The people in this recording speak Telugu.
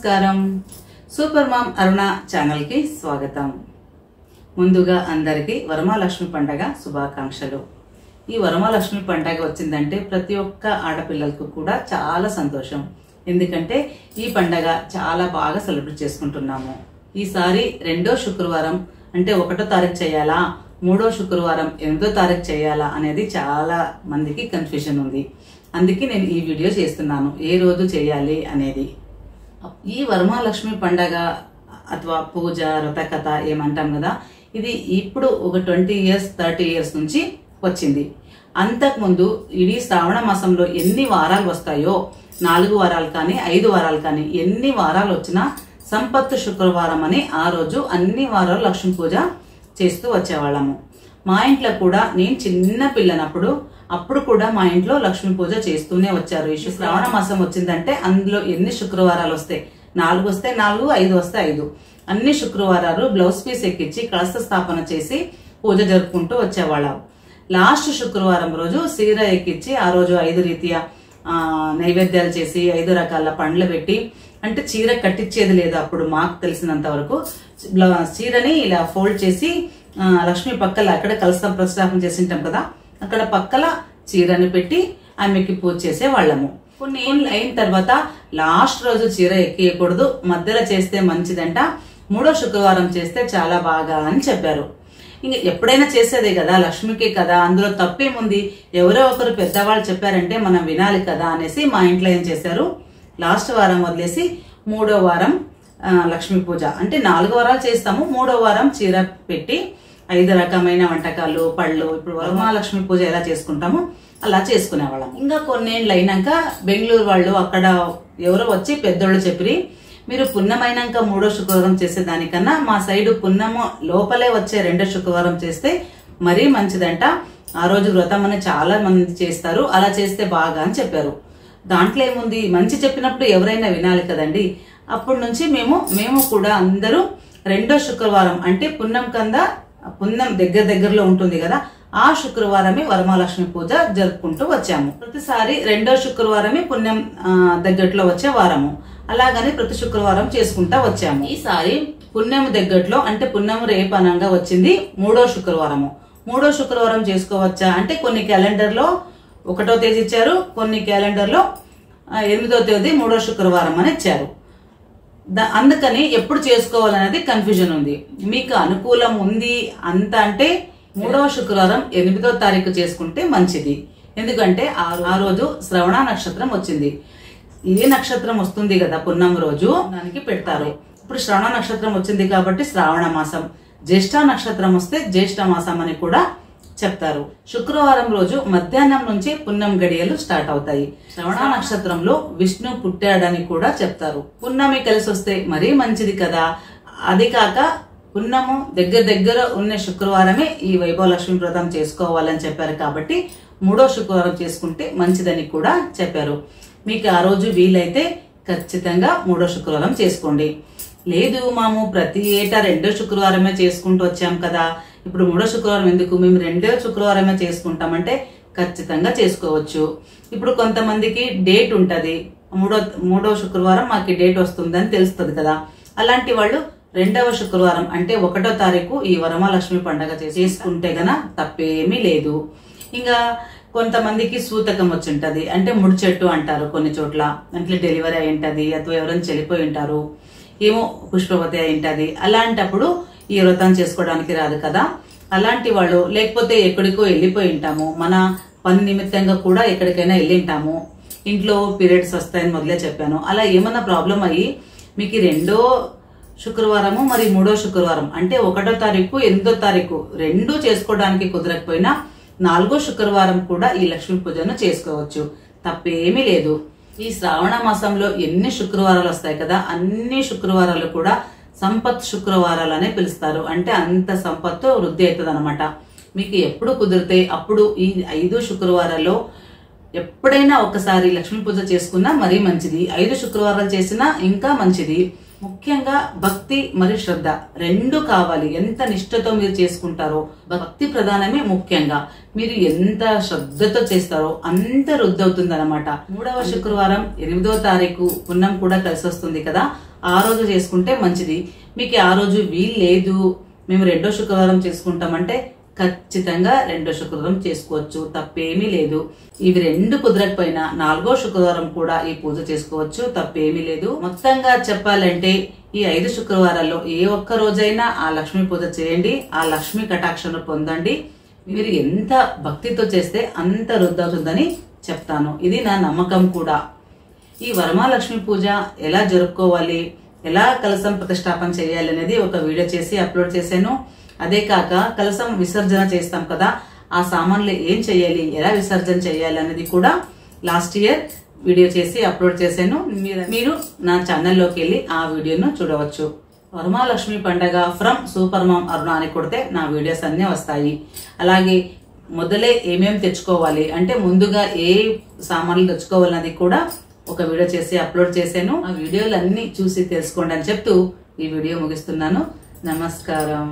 నమస్కారం సూపర్ మామ్ అరుణ ఛానల్ కి స్వాగతం। ముందుగా అందరికీ వరమహాలక్ష్మి పండగ శుభాకాంక్షలు। ఈ వరమహాలక్ష్మి పండగ వచ్చిందంటే ప్రతి ఒక్క ఆడపిల్లలకు కూడా చాలా సంతోషం। ఎందుకంటే ఈ పండగ చాలా బాగా సెలబ్రేట్ చేసుకుంటున్నాము। ఈసారి రెండో శుక్రవారం అంటే 1వ తారీఖు చేయాలా, 3వ శుక్రవారం 8వ తారీఖు చేయాలా అనేది చాలా మందికి కన్ఫ్యూజన్ ఉంది। అందుకే నేను ఈ వీడియో చేస్తున్నాను, ఏ రోజు చేయాలి అనేది। ఈ వరమహాలక్ష్మి పండగ అథవా పూజ వ్రతకథ ఏమంటాం కదా, ఇది ఇప్పుడు ఒక 20 years 30 years నుంచి వచ్చింది। అంతకుముందు ఇడీ శ్రావణ మాసంలో ఎన్ని వారాలు వస్తాయో, 4 వారాలు కానీ 5 వారాలు కానీ ఎన్ని వారాలు వచ్చినా సంపత్తు శుక్రవారం అని ఆ రోజు అన్ని వారాలు లక్ష్మీ పూజ చేస్తూ వచ్చేవాళ్ళము। మా ఇంట్లో కూడా నేను చిన్న పిల్లనప్పుడు అప్పుడు కూడా మా ఇంట్లో లక్ష్మీ పూజ చేస్తూనే వచ్చారు। ఈ శ్రావణ మాసం వచ్చిందంటే అందులో ఎన్ని శుక్రవారాలు వస్తాయి, 4 వస్తే 4, 5 వస్తే 5, అన్ని శుక్రవారాలు బ్లౌజ్ పీస్ ఎక్కించి కలశ స్థాపన చేసి పూజ జరుపుకుంటూ వచ్చేవాళ్ళం। లాస్ట్ శుక్రవారం రోజు సీర ఎక్కించి ఆ రోజు 5 రీతియా నైవేద్యాలు చేసి 5 రకాల పండ్లు పెట్టి, అంటే చీర కట్టించేది లేదు అప్పుడు మాకు తెలిసినంత వరకు, చీరని ఇలా ఫోల్డ్ చేసి లక్ష్మి పక్కల అక్కడ కలశ ప్రతిష్టాపన చేసింటాం కదా, అక్కడ పక్కల చీరని పెట్టి ఆమెకి పూజ చేసే వాళ్ళము। కొన్ని అయిన తర్వాత లాస్ట్ రోజు చీర ఎక్కియకూడదు, మధ్యలో చేస్తే మంచిదంట, 3వ శుక్రవారం చేస్తే చాలా బాగా అని చెప్పారు। ఇంక ఎప్పుడైనా చేసేదే కదా, లక్ష్మికి కదా, అందులో తప్పేముంది, ఎవరో ఒకరు పెద్దవాళ్ళు చెప్పారంటే మనం వినాలి కదా అనేసి మా ఇంట్లో ఏం చేశారు, లాస్ట్ వారం వదిలేసి 3వ వారం లక్ష్మీ పూజ అంటే 4 వారాలు చేస్తాము, 3వ వారం చీర పెట్టి 5 రకమైన వంటకాలు పళ్ళు, ఇప్పుడు వరమహాలక్ష్మి పూజ ఎలా చేసుకుంటామో అలా చేసుకునేవాళ్ళం। ఇంకా కొన్నేళ్ళు అయినాక బెంగళూరు వాళ్ళు అక్కడ ఎవరో వచ్చి పెద్దోళ్ళు చెప్పి, మీరు పున్నమైనాక 3వ శుక్రవారం చేసేదానికన్నా మా సైడ్ పున్నము లోపలే వచ్చే 2వ శుక్రవారం చేస్తే మరీ మంచిదంట, ఆ రోజు వ్రతం అని చాలా మంది చేస్తారు, అలా చేస్తే బాగా అని చెప్పారు। దాంట్లో ఏముంది, మంచి చెప్పినప్పుడు ఎవరైనా వినాలి కదండి। అప్పటి నుంచి మేము కూడా అందరూ 2వ శుక్రవారం అంటే పున్నం కందా, పున్నం దగ్గరలో ఉంటుంది కదా, ఆ శుక్రవారమే వరమహాలక్ష్మి పూజ జరుపుకుంటూ వచ్చాము। ప్రతిసారి 2వ శుక్రవారమే పుణ్యం దగ్గరలో వచ్చే వారము, అలాగని ప్రతి శుక్రవారం చేసుకుంటా వచ్చాము। ఈసారి పుణ్యం దగ్గరలో అంటే పుణ్యం రేపనంగా వచ్చింది 3వ శుక్రవారము। 3వ శుక్రవారం చేసుకోవచ్చా అంటే కొన్ని క్యాలెండర్లో 1వ తేదీ ఇచ్చారు, కొన్ని క్యాలెండర్లో 8వ తేదీ 3వ శుక్రవారం అని ఇచ్చారు। అందుకని ఎప్పుడు చేసుకోవాలనేది కన్ఫ్యూజన్ ఉంది। మీకు అనుకూలం ఉంది అంత అంటే 3వ శుక్రవారం 8వ తారీఖు చేసుకుంటే మంచిది, ఎందుకంటే ఆ రోజు శ్రవణ నక్షత్రం వచ్చింది। ఏ నక్షత్రం వస్తుంది కదా పున్నం రోజు దానికి పెడతారు। ఇప్పుడు శ్రవణ నక్షత్రం వచ్చింది కాబట్టి శ్రావణ మాసం, జ్యేష్ఠ నక్షత్రం వస్తే జ్యేష్ఠ మాసం అని కూడా చెప్తారు। శుక్రవారం రోజు మధ్యాహ్నం నుంచి పున్నం గడియలు స్టార్ట్ అవుతాయి। శ్రవణ నక్షత్రంలో విష్ణు పుట్టాడని కూడా చెప్తారు। పున్నమి కలిసి వస్తే మరీ మంచిది కదా, అది కాక పున్నము దగ్గర ఉన్న శుక్రవారమే ఈ వైభవలక్ష్మి వ్రతం చేసుకోవాలని చెప్పారు కాబట్టి 3వ శుక్రవారం చేసుకుంటే మంచిదని కూడా చెప్పారు। మీకు ఆ రోజు వీలైతే ఖచ్చితంగా 3వ శుక్రవారం చేసుకోండి। లేదు మాము ప్రతి ఏటా 2వ శుక్రవారమే చేసుకుంటూ వచ్చాం కదా, ఇప్పుడు 3వ శుక్రవారం ఎందుకు, మేము 2వ శుక్రవారమే చేసుకుంటామంటే ఖచ్చితంగా చేసుకోవచ్చు। ఇప్పుడు కొంతమందికి డేట్ ఉంటది, 3వ శుక్రవారం మాకు డేట్ వస్తుందని తెలుస్తుంది కదా, అలాంటి వాళ్ళు 2వ శుక్రవారం అంటే 1వ తారీఖు ఈ వరమహాలక్ష్మి పండుగ చేసుకుంటే గన తప్పేమీ లేదు। ఇంకా కొంతమందికి సూతకం వచ్చి ఉంటది అంటే ముడిచెట్టు అంటారు కొన్ని చోట్ల, అంటే డెలివరీ అయి ఉంటది ಅಥವಾ ఎవరైనా చనిపోయి ఉంటారు, ఏమో పుష్పవతి అయి ఉంటది, అలాంటప్పుడు ఈ వ్రతం చేసుకోవడానికి రాదు కదా, అలాంటి వాళ్ళు లేకపోతే ఎక్కడికో వెళ్ళిపోయి ఉంటాము, మన పని నిమిత్తంగా కూడా ఎక్కడికైనా వెళ్ళింటాము, ఇంట్లో పీరియడ్స్ వస్తాయని మొదలే చెప్పాను, అలా ఏమన్నా ప్రాబ్లం అయ్యి మీకు 2వ శుక్రవారము మరి 3వ శుక్రవారం అంటే 1వ తారీఖు 8వ తారీఖు రెండూ చేసుకోవడానికి కుదరకపోయినా 4వ శుక్రవారం కూడా ఈ లక్ష్మీ పూజను చేసుకోవచ్చు, తప్పేమీ లేదు। ఈ శ్రావణ మాసంలో ఎన్ని శుక్రవారాలు వస్తాయి కదా, అన్ని శుక్రవారాలు కూడా సంపత్ శుక్రవారాలు అనే పిలుస్తారు, అంటే అంత సంపత్తు వృద్ధి అవుతుంది అనమాట। మీకు ఎప్పుడు కుదిరితే అప్పుడు ఈ 5 శుక్రవారాల్లో ఎప్పుడైనా ఒకసారి లక్ష్మీ పూజ చేసుకున్నా మరీ మంచిది, 5 శుక్రవారాలు చేసినా ఇంకా మంచిది। ముఖ్యంగా భక్తి మరియు శ్రద్ధ రెండు కావాలి, ఎంత నిష్ఠతో మీరు చేసుకుంటారో, భక్తి ప్రధానమే ముఖ్యంగా, మీరు ఎంత శ్రద్ధతో చేస్తారో అంత వృద్ధి అవుతుంది అనమాట। 3వ శుక్రవారం 8వ తారీఖు పున్నం కూడా కలిసి వస్తుంది కదా, ఆ రోజు చేసుకుంటే మంచిది. మీకు ఆ రోజు వీలు లేదు, మేము రెండో శుక్రవారం చేసుకుంటామంటే ఖచ్చితంగా రెండో శుక్రవారం చేసుకోవచ్చు, తప్పేమీ లేదు. ఇవి రెండు కుదరకపోయినా 4వ శుక్రవారం కూడా ఈ పూజ చేసుకోవచ్చు, తప్పేమీ లేదు. మొత్తంగా చెప్పాలంటే ఈ 5 శుక్రవారాల్లో ఏ ఒక్క రోజైనా ఆ లక్ష్మీ పూజ చేయండి, ఆ లక్ష్మీ కటాక్షను పొందండి. మీరు ఎంత భక్తితో చేస్తే అంత వృద్ధవుతుందని చెప్తాను. ఇది నా నమ్మకం కూడా. ఈ వరమహాలక్ష్మి పూజ ఎలా జరుపుకోవాలి, ఎలా కలశం ప్రతిష్టాపన చేయాలి అనేది ఒక వీడియో చేసి అప్లోడ్ చేశాను. అదే కాక కలశం విసర్జన చేస్తాం కదా, ఆ సామాన్లు ఏం చేయాలి, ఎలా విసర్జన చేయాలి అనేది కూడా లాస్ట్ ఇయర్ వీడియో చేసి అప్లోడ్ చేశాను. మీరు నా ఛానల్లోకి వెళ్ళి ఆ వీడియోను చూడవచ్చు. వరమహాలక్ష్మి పండగ ఫ్రమ్ సూపర్ మామ్ అరుణ అని కొడితే నా వీడియోస్ అన్నీ వస్తాయి. అలాగే మొదలే ఏమేమి తెచ్చుకోవాలి అంటే ముందుగా ఏ సామాన్లు తెచ్చుకోవాలన్నది కూడా ఒక వీడియో చేసి అప్లోడ్ చేశాను. ఆ వీడియోలన్నీ చూసి తెలుసుకోండి అని చెప్తూ ఈ వీడియో ముగిస్తున్నాను. నమస్కారం.